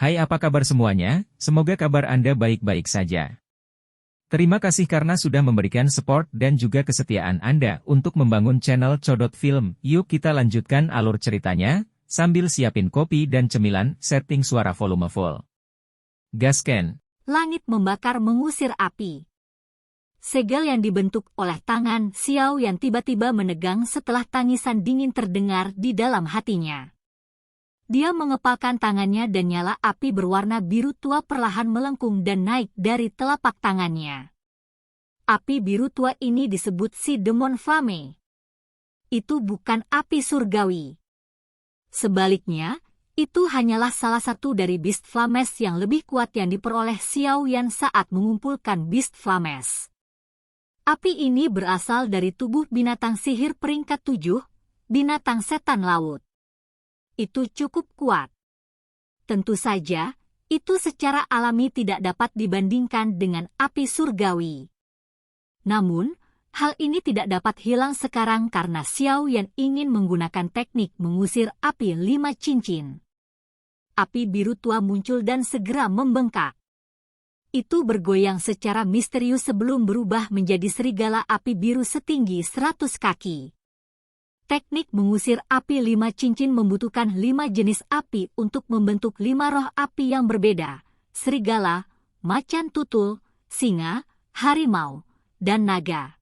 Hai, apa kabar semuanya? Semoga kabar Anda baik-baik saja. Terima kasih karena sudah memberikan support dan juga kesetiaan Anda untuk membangun channel Codot Film. Yuk kita lanjutkan alur ceritanya, sambil siapin kopi dan cemilan, setting suara volume full. Gasken. Langit membakar mengusir api. Segel yang dibentuk oleh tangan Xiao yang tiba-tiba menegang setelah tangisan dingin terdengar di dalam hatinya. Dia mengepalkan tangannya dan nyala api berwarna biru tua perlahan melengkung dan naik dari telapak tangannya. Api biru tua ini disebut si Demon Flame. Itu bukan api surgawi. Sebaliknya, itu hanyalah salah satu dari Beast Flames yang lebih kuat yang diperoleh Xiao Yan saat mengumpulkan Beast Flames. Api ini berasal dari tubuh binatang sihir peringkat 7, binatang setan laut. Itu cukup kuat. Tentu saja, itu secara alami tidak dapat dibandingkan dengan api surgawi. Namun, hal ini tidak dapat hilang sekarang karena Xiao Yan ingin menggunakan teknik mengusir api 5 cincin. Api biru tua muncul dan segera membengkak. Itu bergoyang secara misterius sebelum berubah menjadi serigala api biru setinggi 100 kaki. Teknik mengusir api 5 cincin membutuhkan 5 jenis api untuk membentuk 5 roh api yang berbeda, serigala, macan tutul, singa, harimau, dan naga.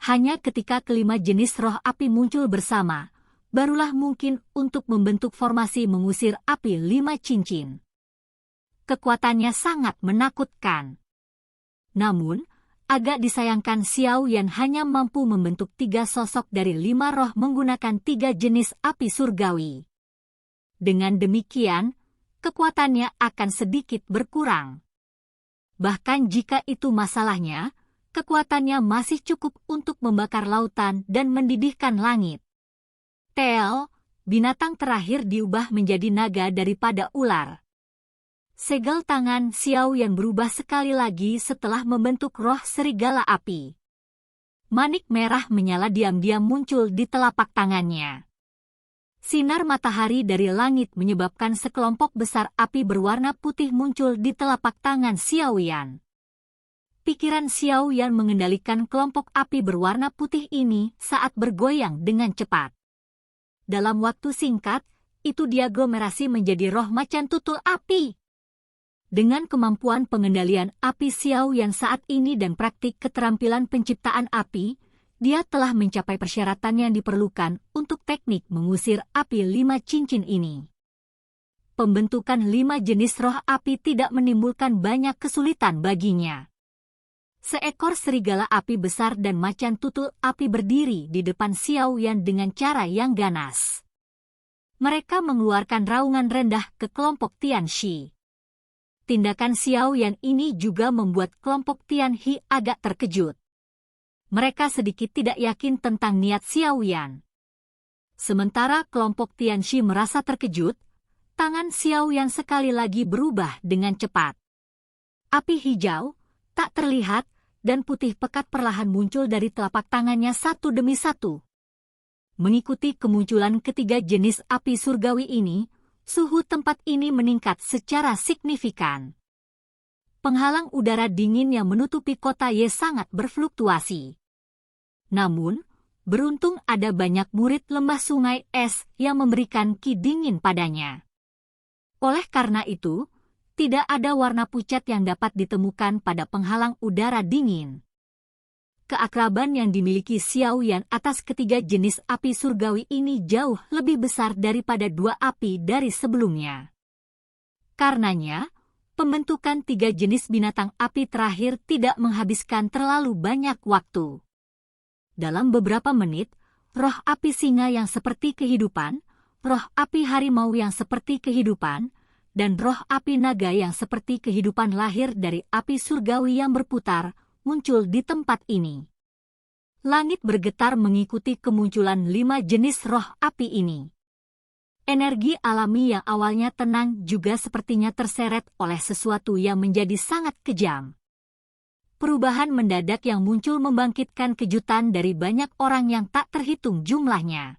Hanya ketika kelima jenis roh api muncul bersama, barulah mungkin untuk membentuk formasi mengusir api 5 cincin. Kekuatannya sangat menakutkan. Namun, agak disayangkan Xiao Yan hanya mampu membentuk 3 sosok dari 5 roh menggunakan 3 jenis api surgawi. Dengan demikian, kekuatannya akan sedikit berkurang. Bahkan jika itu masalahnya, kekuatannya masih cukup untuk membakar lautan dan mendidihkan langit. Binatang terakhir diubah menjadi naga daripada ular. Segel tangan Xiao Yan berubah sekali lagi setelah membentuk roh serigala api. Manik merah menyala diam-diam muncul di telapak tangannya. Sinar matahari dari langit menyebabkan sekelompok besar api berwarna putih muncul di telapak tangan Xiao Yan. Pikiran Xiao Yan mengendalikan kelompok api berwarna putih ini saat bergoyang dengan cepat. Dalam waktu singkat, itu diaglomerasi menjadi roh macan tutul api. Dengan kemampuan pengendalian api Xiao Yan saat ini dan praktik keterampilan penciptaan api, dia telah mencapai persyaratan yang diperlukan untuk teknik mengusir api 5 cincin ini. Pembentukan 5 jenis roh api tidak menimbulkan banyak kesulitan baginya. Seekor serigala api besar dan macan tutul api berdiri di depan Xiao Yan dengan cara yang ganas. Mereka mengeluarkan raungan rendah ke kelompok Tianxi. Tindakan Xiao Yan ini juga membuat kelompok Tianxi agak terkejut. Mereka sedikit tidak yakin tentang niat Xiao Yan. Sementara kelompok Tianxi merasa terkejut, tangan Xiao Yan sekali lagi berubah dengan cepat. Api hijau, tak terlihat, dan putih pekat perlahan muncul dari telapak tangannya satu demi satu. Mengikuti kemunculan ketiga jenis api surgawi ini, suhu tempat ini meningkat secara signifikan. Penghalang udara dingin yang menutupi kota Ye sangat berfluktuasi. Namun, beruntung ada banyak murid lembah sungai es yang memberikan ki dingin padanya. Oleh karena itu, tidak ada warna pucat yang dapat ditemukan pada penghalang udara dingin. Keakraban yang dimiliki Xiao Yan atas ketiga jenis api surgawi ini jauh lebih besar daripada 2 api dari sebelumnya. Karenanya, pembentukan 3 jenis binatang api terakhir tidak menghabiskan terlalu banyak waktu. Dalam beberapa menit, roh api singa yang seperti kehidupan, roh api harimau yang seperti kehidupan, dan roh api naga yang seperti kehidupan lahir dari api surgawi yang berputar, muncul di tempat ini. Langit bergetar mengikuti kemunculan 5 jenis roh api ini. Energi alami yang awalnya tenang juga sepertinya terseret oleh sesuatu yang menjadi sangat kejam. Perubahan mendadak yang muncul membangkitkan kejutan dari banyak orang yang tak terhitung jumlahnya.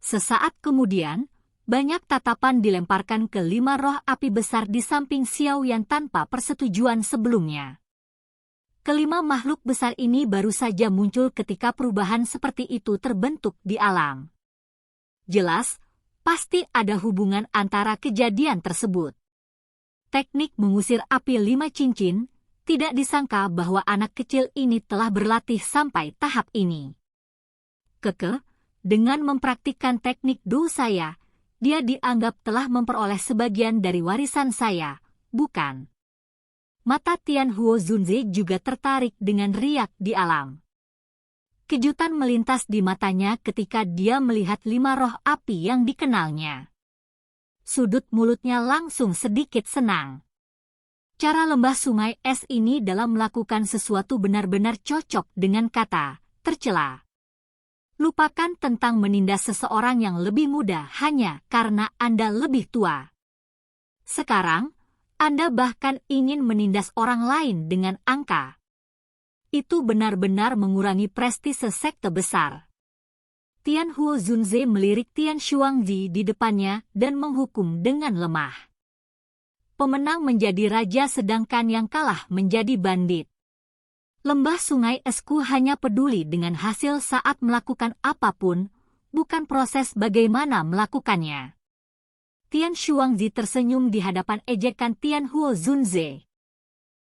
Sesaat kemudian, Banyak tatapan dilemparkan ke 5 roh api besar di samping Xiao Yan tanpa persetujuan sebelumnya. Kelima makhluk besar ini baru saja muncul ketika perubahan seperti itu terbentuk di alam. Jelas, pasti ada hubungan antara kejadian tersebut. Teknik mengusir api 5 cincin, tidak disangka bahwa anak kecil ini telah berlatih sampai tahap ini. Dengan mempraktikkan teknik Do saya, dia dianggap telah memperoleh sebagian dari warisan saya, bukan? Mata Tian Huo Zunze juga tertarik dengan riak di alam. Kejutan melintas di matanya ketika dia melihat 5 roh api yang dikenalnya. Sudut mulutnya langsung sedikit senang. Cara lembah sungai es ini dalam melakukan sesuatu benar-benar cocok dengan kata tercela. Lupakan tentang menindas seseorang yang lebih muda hanya karena Anda lebih tua. Sekarang, Anda bahkan ingin menindas orang lain dengan angka. Itu benar-benar mengurangi prestise sekte besar. Tian Huo Zunze melirik Tian Xuangzi di depannya dan menghukum dengan lemah. Pemenang menjadi raja sedangkan yang kalah menjadi bandit. Lembah sungai esku hanya peduli dengan hasil saat melakukan apapun, bukan proses bagaimana melakukannya. Tian Xuangzi tersenyum di hadapan ejekan Tian Huo Zunze.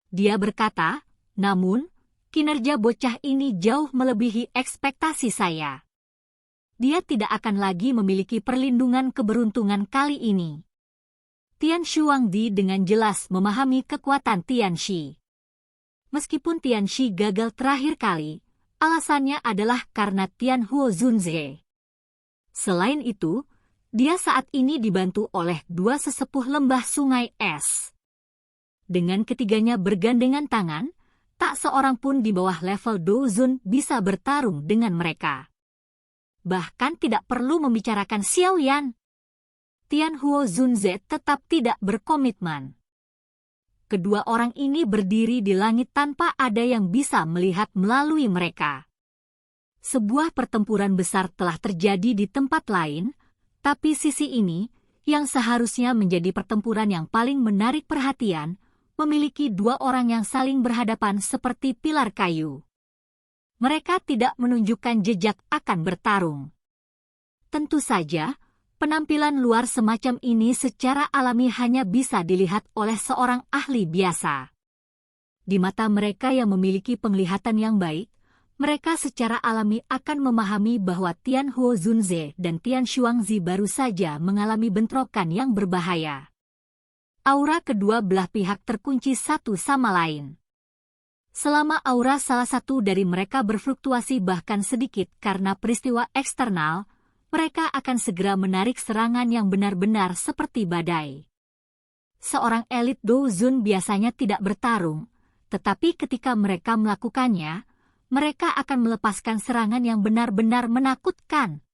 Dia berkata, namun, kinerja bocah ini jauh melebihi ekspektasi saya. Dia tidak akan lagi memiliki perlindungan keberuntungan kali ini. Tian Xuangzi dengan jelas memahami kekuatan Tian Shi. Meskipun Tian Shi gagal terakhir kali, alasannya adalah karena Tian Huo Zunze. Selain itu, dia saat ini dibantu oleh 2 sesepuh lembah sungai es. Dengan ketiganya bergandengan tangan, tak seorang pun di bawah level Dozun bisa bertarung dengan mereka. Bahkan tidak perlu membicarakan Xiao Yan. Tian Huo Zunze tetap tidak berkomitmen. Kedua orang ini berdiri di langit tanpa ada yang bisa melihat melalui mereka. Sebuah pertempuran besar telah terjadi di tempat lain, tapi sisi ini, yang seharusnya menjadi pertempuran yang paling menarik perhatian, memiliki 2 orang yang saling berhadapan seperti pilar kayu. Mereka tidak menunjukkan jejak akan bertarung. Tentu saja, penampilan luar semacam ini secara alami hanya bisa dilihat oleh seorang ahli biasa. Di mata mereka yang memiliki penglihatan yang baik, mereka secara alami akan memahami bahwa Tian Huo Zunze dan Tian Xuangzi baru saja mengalami bentrokan yang berbahaya. Aura kedua belah pihak terkunci satu sama lain. Selama aura salah satu dari mereka berfluktuasi bahkan sedikit karena peristiwa eksternal, mereka akan segera menarik serangan yang benar-benar seperti badai. Seorang elit Dozun biasanya tidak bertarung, tetapi ketika mereka melakukannya, mereka akan melepaskan serangan yang benar-benar menakutkan.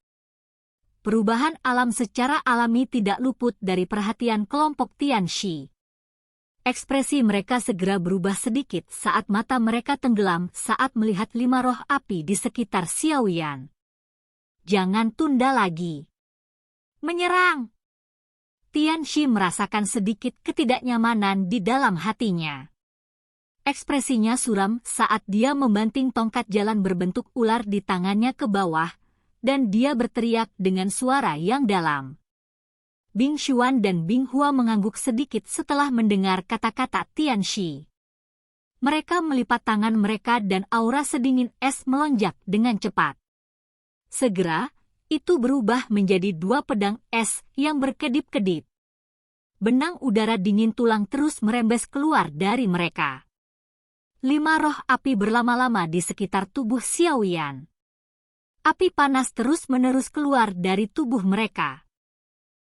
Perubahan alam secara alami tidak luput dari perhatian kelompok Tian Shi. Ekspresi mereka segera berubah sedikit saat mata mereka tenggelam saat melihat 5 roh api di sekitar Xiao Yan. Jangan tunda lagi. Menyerang! Tian Shi merasakan sedikit ketidaknyamanan di dalam hatinya. Ekspresinya suram saat dia membanting tongkat jalan berbentuk ular di tangannya ke bawah, dan dia berteriak dengan suara yang dalam. Bing Xuan dan Bing Hua mengangguk sedikit setelah mendengar kata-kata Tian Shi. Mereka melipat tangan mereka dan aura sedingin es melonjak dengan cepat. Segera, itu berubah menjadi 2 pedang es yang berkedip-kedip. Benang udara dingin tulang terus merembes keluar dari mereka. 5 roh api berlama-lama di sekitar tubuh Xiao Yan. Api panas terus-menerus keluar dari tubuh mereka.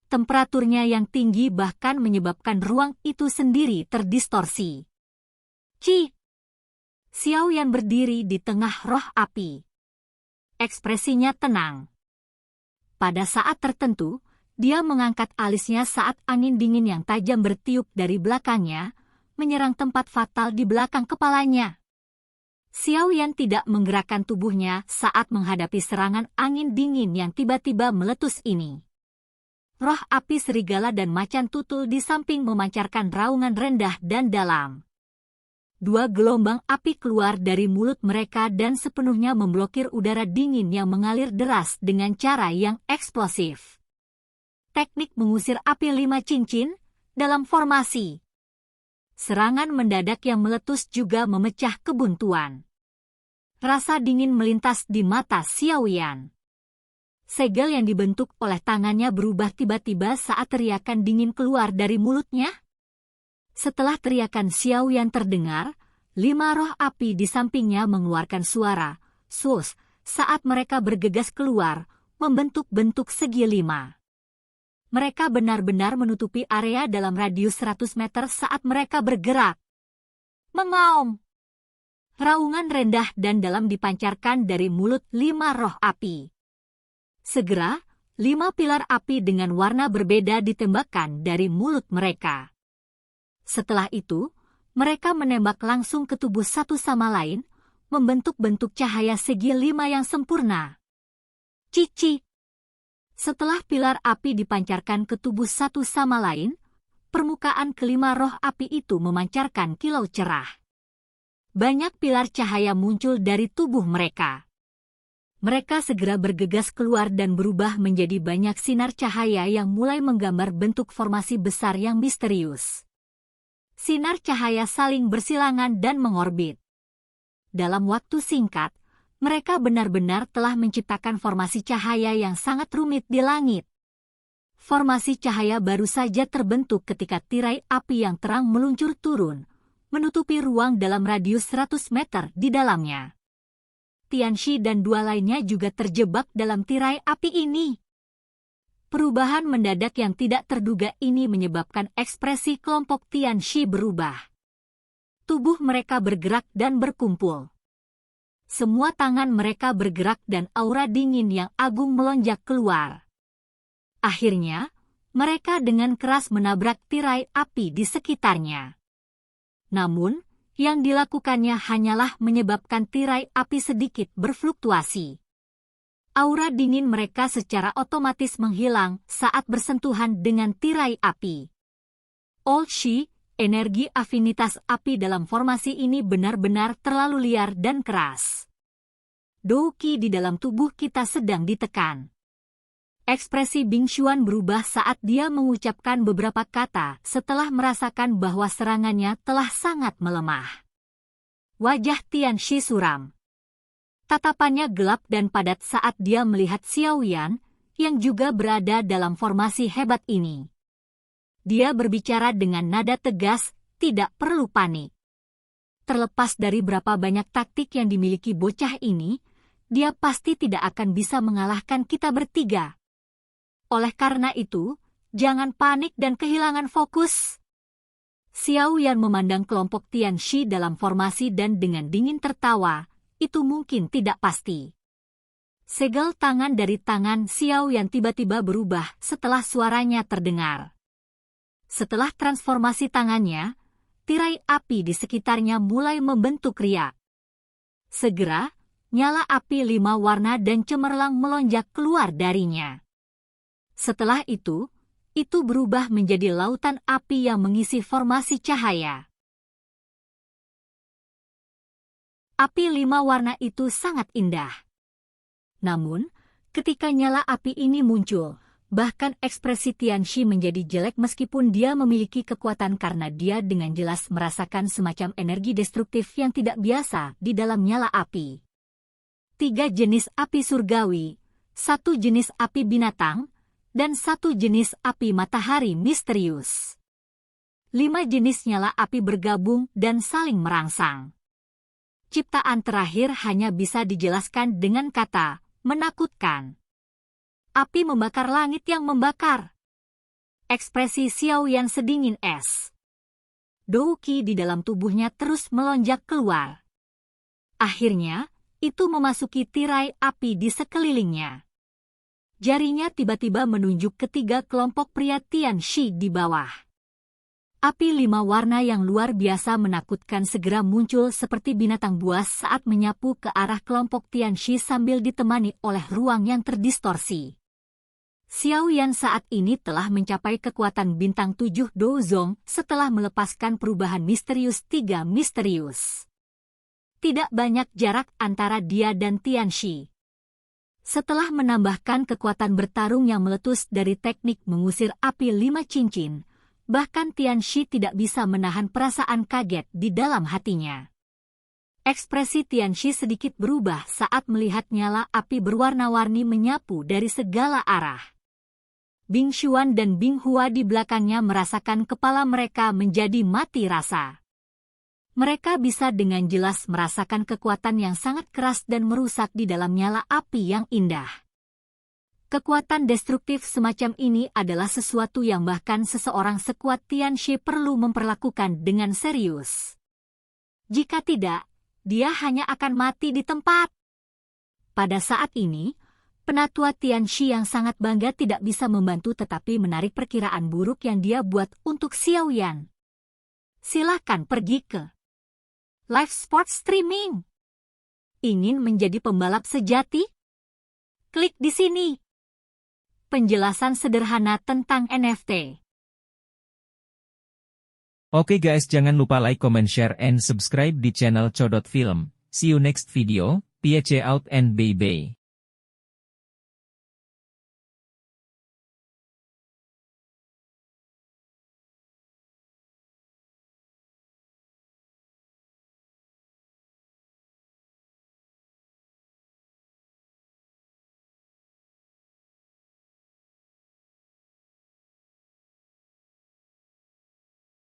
Temperaturnya yang tinggi bahkan menyebabkan ruang itu sendiri terdistorsi. Ci! Xiao Yan berdiri di tengah roh api. Ekspresinya tenang. Pada saat tertentu, dia mengangkat alisnya saat angin dingin yang tajam bertiup dari belakangnya, menyerang tempat fatal di belakang kepalanya. Xiao Yan tidak menggerakkan tubuhnya saat menghadapi serangan angin dingin yang tiba-tiba meletus ini. roh api serigala dan macan tutul di samping memancarkan raungan rendah dan dalam. Dua gelombang api keluar dari mulut mereka dan sepenuhnya memblokir udara dingin yang mengalir deras dengan cara yang eksplosif. Teknik mengusir api 5 cincin dalam formasi. Serangan mendadak yang meletus juga memecah kebuntuan. Rasa dingin melintas di mata Xiaoyan. Segel yang dibentuk oleh tangannya berubah tiba-tiba saat teriakan dingin keluar dari mulutnya. Setelah teriakan Xiaoyan terdengar, 5 roh api di sampingnya mengeluarkan suara "sus" saat mereka bergegas keluar, membentuk bentuk segi 5. Mereka benar-benar menutupi area dalam radius 100 meter saat mereka bergerak. Mengaum! Raungan rendah dan dalam dipancarkan dari mulut 5 roh api. Segera, 5 pilar api dengan warna berbeda ditembakkan dari mulut mereka. Setelah itu, mereka menembak langsung ke tubuh satu sama lain, membentuk bentuk cahaya segi 5 yang sempurna. Cici. Setelah pilar api dipancarkan ke tubuh satu sama lain, permukaan kelima roh api itu memancarkan kilau cerah. Banyak pilar cahaya muncul dari tubuh mereka. Mereka segera bergegas keluar dan berubah menjadi banyak sinar cahaya yang mulai menggambar bentuk formasi besar yang misterius. Sinar cahaya saling bersilangan dan mengorbit. Dalam waktu singkat, mereka benar-benar telah menciptakan formasi cahaya yang sangat rumit di langit. Formasi cahaya baru saja terbentuk ketika tirai api yang terang meluncur turun, menutupi ruang dalam radius 100 meter di dalamnya. Tianxi dan 2 lainnya juga terjebak dalam tirai api ini. Perubahan mendadak yang tidak terduga ini menyebabkan ekspresi kelompok Tianxi berubah. Tubuh mereka bergerak dan berkumpul. Semua tangan mereka bergerak dan aura dingin yang agung melonjak keluar. Akhirnya, mereka dengan keras menabrak tirai api di sekitarnya. Namun, yang dilakukannya hanyalah menyebabkan tirai api sedikit berfluktuasi. Aura dingin mereka secara otomatis menghilang saat bersentuhan dengan tirai api. Old Shi, energi afinitas api dalam formasi ini benar-benar terlalu liar dan keras. Douqi di dalam tubuh kita sedang ditekan. Ekspresi Bing Xuan berubah saat dia mengucapkan beberapa kata setelah merasakan bahwa serangannya telah sangat melemah. Wajah Tianxi suram. Tatapannya gelap dan padat saat dia melihat Xiaoyan, yang juga berada dalam formasi hebat ini. Dia berbicara dengan nada tegas, tidak perlu panik. Terlepas dari berapa banyak taktik yang dimiliki bocah ini, dia pasti tidak akan bisa mengalahkan kita bertiga. Oleh karena itu, jangan panik dan kehilangan fokus. Xiaoyan memandang kelompok Tianxi dalam formasi dan dengan dingin tertawa, itu mungkin tidak pasti. Segel tangan dari tangan Xiaoyan tiba-tiba berubah setelah suaranya terdengar. Setelah transformasi tangannya, tirai api di sekitarnya mulai membentuk riak. Segera, nyala api 5 warna dan cemerlang melonjak keluar darinya. Setelah itu berubah menjadi lautan api yang mengisi formasi cahaya. Api 5 warna itu sangat indah. Namun, ketika nyala api ini muncul, bahkan ekspresi Tianxi menjadi jelek meskipun dia memiliki kekuatan karena dia dengan jelas merasakan semacam energi destruktif yang tidak biasa di dalam nyala api. 3 jenis api surgawi, 1 jenis api binatang, dan 1 jenis api matahari misterius. 5 jenis nyala api bergabung dan saling merangsang. Ciptaan terakhir hanya bisa dijelaskan dengan kata, menakutkan. Api membakar langit yang membakar. Ekspresi Xiaoyan sedingin es. Douqi di dalam tubuhnya terus melonjak keluar. Akhirnya, itu memasuki tirai api di sekelilingnya. Jarinya tiba-tiba menunjuk ketiga kelompok pria Tianxi di bawah. Api 5 warna yang luar biasa menakutkan segera muncul seperti binatang buas saat menyapu ke arah kelompok Tianxi sambil ditemani oleh ruang yang terdistorsi. Xiao Yan saat ini telah mencapai kekuatan bintang 7 Dozong setelah melepaskan perubahan misterius 3 misterius. Tidak banyak jarak antara dia dan Tianxi. Setelah menambahkan kekuatan bertarung yang meletus dari teknik mengusir api 5 cincin, bahkan Tianxi tidak bisa menahan perasaan kaget di dalam hatinya. Ekspresi Tianxi sedikit berubah saat melihat nyala api berwarna-warni menyapu dari segala arah. Bing Xuan dan Bing Hua di belakangnya merasakan kepala mereka menjadi mati rasa. Mereka bisa dengan jelas merasakan kekuatan yang sangat keras dan merusak di dalam nyala api yang indah. Kekuatan destruktif semacam ini adalah sesuatu yang bahkan seseorang sekuat Tianxi perlu memperlakukan dengan serius. Jika tidak, dia hanya akan mati di tempat. Pada saat ini, penatua Tianxi yang sangat bangga tidak bisa membantu tetapi menarik perkiraan buruk yang dia buat untuk Xiao Yan. Silakan pergi ke live sport streaming. Ingin menjadi pembalap sejati? Klik di sini. Penjelasan sederhana tentang NFT. Oke guys, jangan lupa like, comment, share, and subscribe di channel Codot Film. See you next video. Peace out and bye-bye.